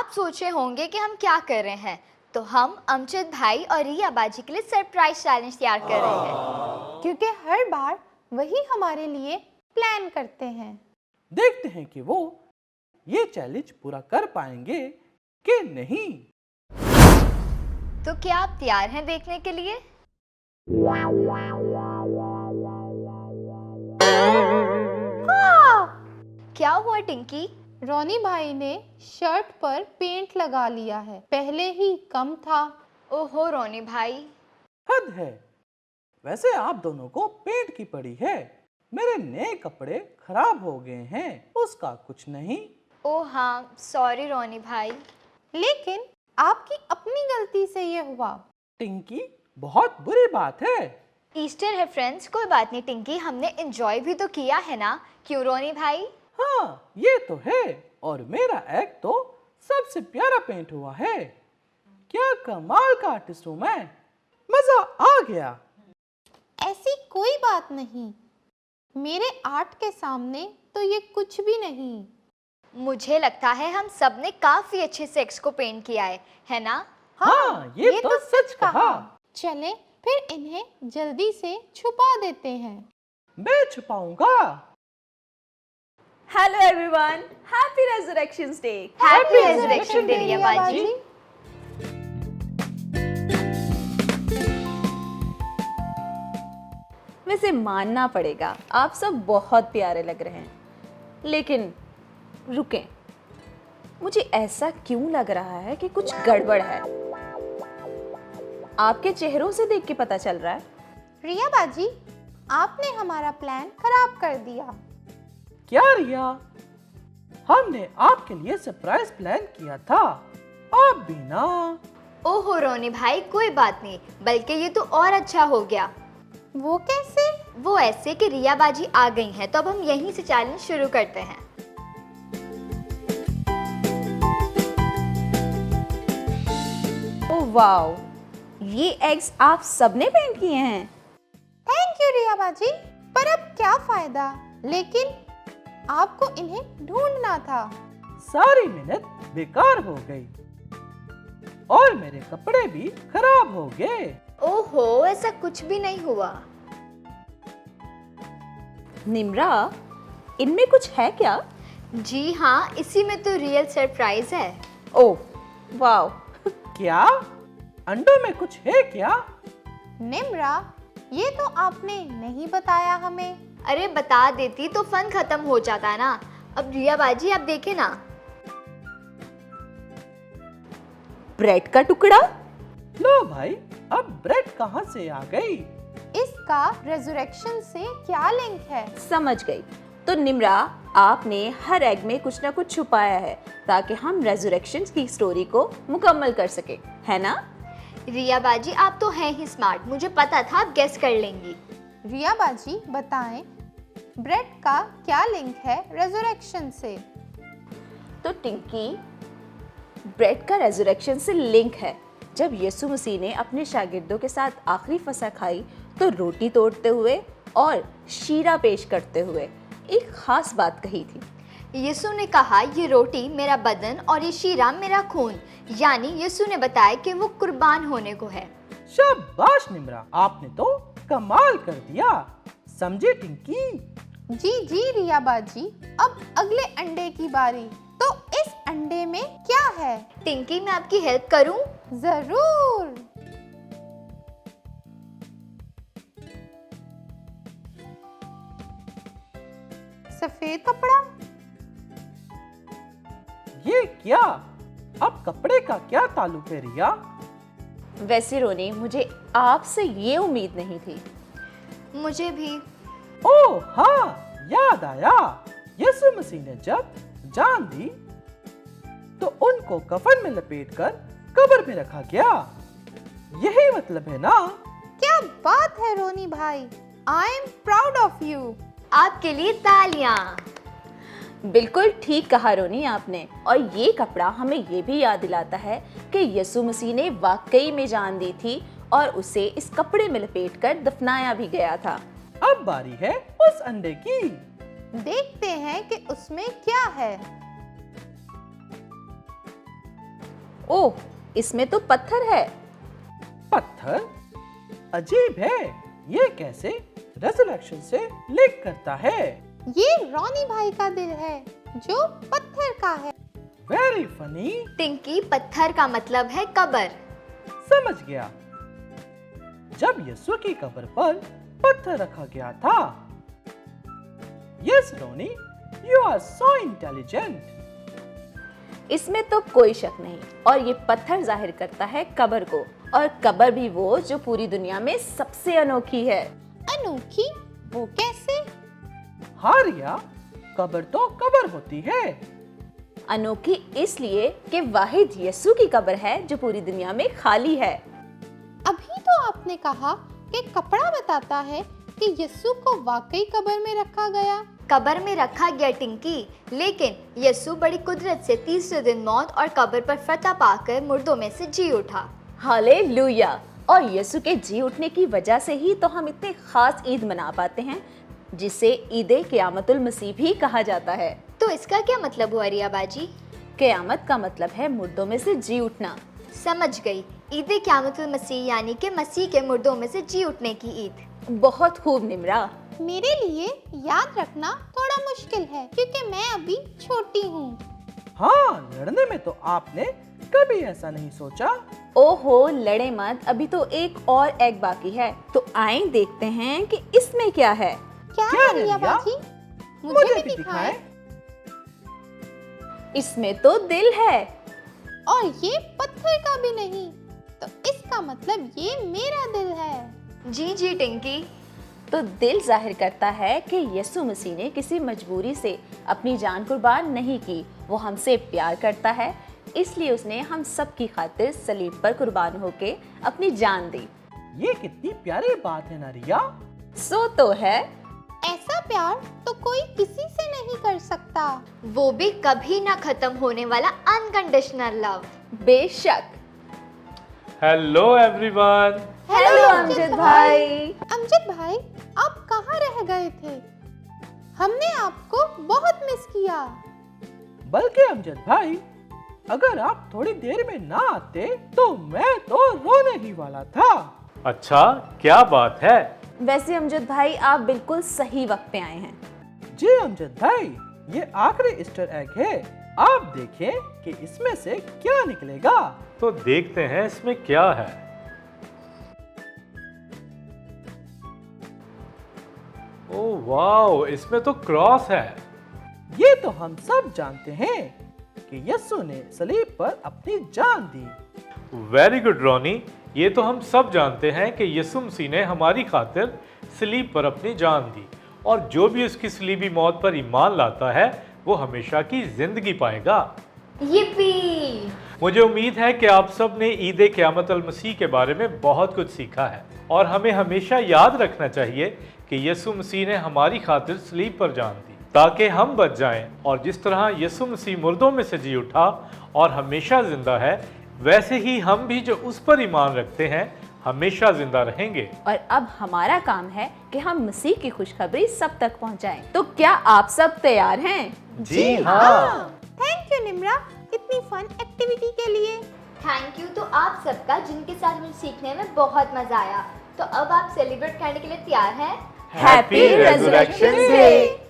आप सोचे होंगे कि हम क्या कर रहे हैं, तो हम अमजद भाई और रिया बाजी के लिए सरप्राइज चैलेंज तैयार कर रहे हैं। क्योंकि हर बार वही हमारे लिए प्लान करते हैं। देखते हैं कि वो ये चैलेंज पूरा कर पाएंगे कि नहीं। तो क्या आप तैयार हैं देखने के लिए? हाँ! क्या हुआ टिंकी? रोनी भाई ने शर्ट पर पेंट लगा लिया है, पहले ही कम था। ओहो रोनी भाई, हद है। वैसे आप दोनों को पेंट की पड़ी है। मेरे नए कपड़े खराब हो गए हैं, उसका कुछ नहीं। ओ हाँ, सॉरी रोनी भाई। लेकिन आपकी अपनी गलती से ये हुआ। टिंकी, बहुत बुरी बात है। ईस्टर है फ्रेंड्स, कोई बात नहीं टिंकी, हमने एंजॉय भी तो किया है ना, क्यों रोनी भाई? हाँ, ये तो है। और मेरा एग तो सबसे प्यारा पेंट हुआ है। क्या कमाल का आर्टिस्ट हूँ मैं। मजा आ गया। ऐसी कोई बात नहीं, मेरे आर्ट के सामने तो ये कुछ भी नहीं। मुझे लगता है हम सब ने काफी अच्छे से एक्स को पेंट किया है ना? हाँ, ये तो सच कहा। चले फिर इन्हें जल्दी से छुपा देते हैं। मैं छुपाऊंगा। Hello everyone, Happy Resurrections Day. Happy resurrection day Riya बाजी। वैसे मानना पड़ेगा, आप सब बहुत प्यारे लग रहे हैं। लेकिन रुकें, मुझे ऐसा क्यों लग रहा है कि कुछ गड़बड़ है। आपके चेहरों से देख के पता चल रहा है। रिया बाजी, आपने हमारा प्लान खराब कर दिया। क्या रिया, हमने आपके लिए सरप्राइज प्लान किया था, आप भी ना। ओहो रोनी भाई, कोई बात नहीं, बल्कि ये तो और अच्छा हो गया। वो कैसे? वो ऐसे कि रिया बाजी आ गई हैं, तो अब हम यहीं से चैलेंज शुरू करते हैं। ओह वाओ, ये एग्स आप सबने पेंट किए हैं। थैंक यू रिया बाजी, पर अब क्या फायदा? लेकिन आपको इन्हें ढूंढना था। सारी मेहनत बेकार हो गई और मेरे कपड़े भी खराब हो गए। ओहो, ऐसा कुछ भी नहीं हुआ। निम्रा, इनमें कुछ है क्या? जी हाँ, इसी में तो रियल सरप्राइज है। ओह वाओ, क्या अंडों में कुछ है क्या? निम्रा, ये तो आपने नहीं बताया हमें। अरे बता देती तो फन खत्म हो जाता ना। अब रिया बाजी आप देखे ना। ब्रेड का टुकड़ा। लो भाई, अब ब्रेड कहाँ से आ गई? इसका रेजरेक्शन से क्या लिंक है? समझ गई। तो निम्रा, आपने हर एग में कुछ ना कुछ छुपाया है ताकि हम रेजरेक्शन की स्टोरी को मुकम्मल कर सके, है ना? रिया बाजी आप तो हैं ही स्मार्ट, मुझे पता था आप गेस कर लेंगी। रिया बाजी बताएं, ब्रेड का क्या लिंक है रेजरेक्शन से? तो टिंकी, ब्रेड का रेजरेक्शन से लिंक है। जब यीशु मसीह ने अपने शागिर्दों के साथ आखिरी फसह खाई तो रोटी तोड़ते हुए और शीरा पेश करते हुए एक खास बात कही थी। यीशु ने कहा, ये रोटी मेरा बदन और ये शीरा मेरा खून। यानी यीशु ने बताया कि वो कुर्बान होने को है। शाबाश निम्रा, आपने तो कमाल कर दिया। समझे टिंकी? जी जी रिया बाजी, अब अगले अंडे की बारी। तो इस अंडे में क्या है? टिंकी, मैं आपकी हेल्प करूं? जरूर। सफेद कपड़ा। ये क्या? अब कपड़े का क्या ताल्लुक है रिया? वैसे रोनी, मुझे आपसे ये उम्मीद नहीं थी। मुझे भी। ओह हाँ, याद आया। यीशु मसीह ने जब जान दी तो उनको कफन में लपेटकर कब्र में रखा गया। यही मतलब है ना? क्या बात है रोनी भाई, I am proud of you. आपके लिए तालियां। बिल्कुल ठीक कहा रोनी आपने। और ये कपड़ा हमें ये भी याद दिलाता है कि यीशु मसीह ने वाकई में जान दी थी और उसे इस कपड़े में लपेटकर दफनाया भी गया था। अब बारी है उस अंडे की। देखते हैं कि उसमें क्या है। ओह, इसमें तो पत्थर है। पत्थर? अजीब है, ये कैसे रेजरेक्शन से लिंक करता है? ये रॉनी भाई का दिल है जो पत्थर का है। Very funny. टिंकी, पत्थर का मतलब है कब्र। समझ गया। जब यीशु की कब्र पर पत्थर रखा गया था। Yes Ronnie, you are so intelligent. इसमें तो कोई शक नहीं। और ये पत्थर जाहिर करता है कब्र को, और कब्र भी वो जो पूरी दुनिया में सबसे अनोखी है। अनोखी? वो कैसे? हाँ रिया, कब्र तो कब्र होती है। अनोखी इसलिए कि वाहिद यीशु की कब्र है जो पूरी दुनिया में खाली है। अभी तो आपने कहा कि कपड़ा बताता है कि यीशु को वाकई कब्र में रखा गया। कब्र में रखा गया टिंकी, लेकिन यीशु बड़ी कुदरत से तीसरे दिन मौत और कब्र पर फतह पाकर मुर्दों में से जी उठा। हालेलुया। और यीशु के जी उठने की वजह से ही तो हम इतने खास ईद मना पाते हैं, जिसे ईद क़यामतुल मसीह भी कहा जाता है। तो इसका क्या मतलब हुआ रिया बाजी? क़यामत का मतलब है मुर्दों में से जी उठना। समझ गई, ईद क़यामतुल मसीह यानी कि मसीह के मुर्दों में से जी उठने की ईद। बहुत खूब निमरा। मेरे लिए याद रखना थोड़ा मुश्किल है क्योंकि मैं अभी छोटी हूँ। हाँ, लड़ने में तो आपने कभी ऐसा नहीं सोचा। ओहो, लड़े मत, अभी तो एक और एग बाकी है। तो आए देखते हैं कि इसमें क्या है। क्या क्या है है रिया रिया? बाजी? मुझे भी दिखाएं। इसमें तो दिल है। और ये पत्थर का भी नहीं, तो इसका मतलब ये मेरा दिल है। जी जी टिंकी। तो दिल जाहिर करता है कि यीशु मसीह ने किसी मजबूरी से अपनी जान कुर्बान नहीं की। वो हमसे प्यार करता है, इसलिए उसने हम सब की खातिर सलीब पर कुर्बान होके अपनी जान दी। ये कितनी प्यारी बात है ना रिया। सो तो है। ऐसा प्यार तो कोई किसी से नहीं कर सकता। वो भी कभी ना खत्म होने वाला अनकंडीशनल लव। बेशक। Hello everyone. हेलो अमजद भाई। अमजद भाई, आप कहाँ रह गए थे? हमने आपको बहुत मिस किया। बल्कि अमजद भाई, अगर आप थोड़ी देर में ना आते तो मैं तो रोने ही वाला था। अच्छा, क्या बात है? वैसे अमजद भाई, आप बिल्कुल सही वक्त पे आए हैं। जी अमजद भाई, ये आखिरी ईस्टर एग है। आप देखें कि इसमें से क्या निकलेगा। तो देखते हैं इसमें क्या है। ओह वाओ, इसमें तो क्रॉस है। ये तो हम सब जानते हैं कि यीशु ने सलीब पर अपनी जान दी। वेरी गुड रॉनी, ये तो हम सब जानते हैं कि यीशु मसीह ने हमारी खातिर सलीब पर अपनी जान दी, और जो भी उसकी सलीबी मौत पर ईमान लाता है वो हमेशा की जिंदगी पाएगा। yippee! मुझे उम्मीद है कि आप सब ने ईद क़यामतुल मसीह के बारे में बहुत कुछ सीखा है, और हमें हमेशा याद रखना चाहिए कि यीशु मसीह ने हमारी खातिर सलीब पर जान दी ताकि हम बच जाएं। और जिस तरह यीशु मसीह मुर्दों में से जी उठा और हमेशा जिंदा है, वैसे ही हम भी जो उस पर ईमान रखते हैं हमेशा जिंदा रहेंगे। और अब हमारा काम है कि हम मसीह की खुशखबरी सब तक पहुंचाएं। तो क्या आप सब तैयार हैं? जी हाँ। थैंक यू निम्रा, इतनी फन एक्टिविटी के लिए। थैंक यू तो आप सबका, जिनके साथ मुझे सीखने में बहुत मजा आया। तो अब आप सेलिब्रेट करने के लिए तैयार हैं? Happy resurrection day.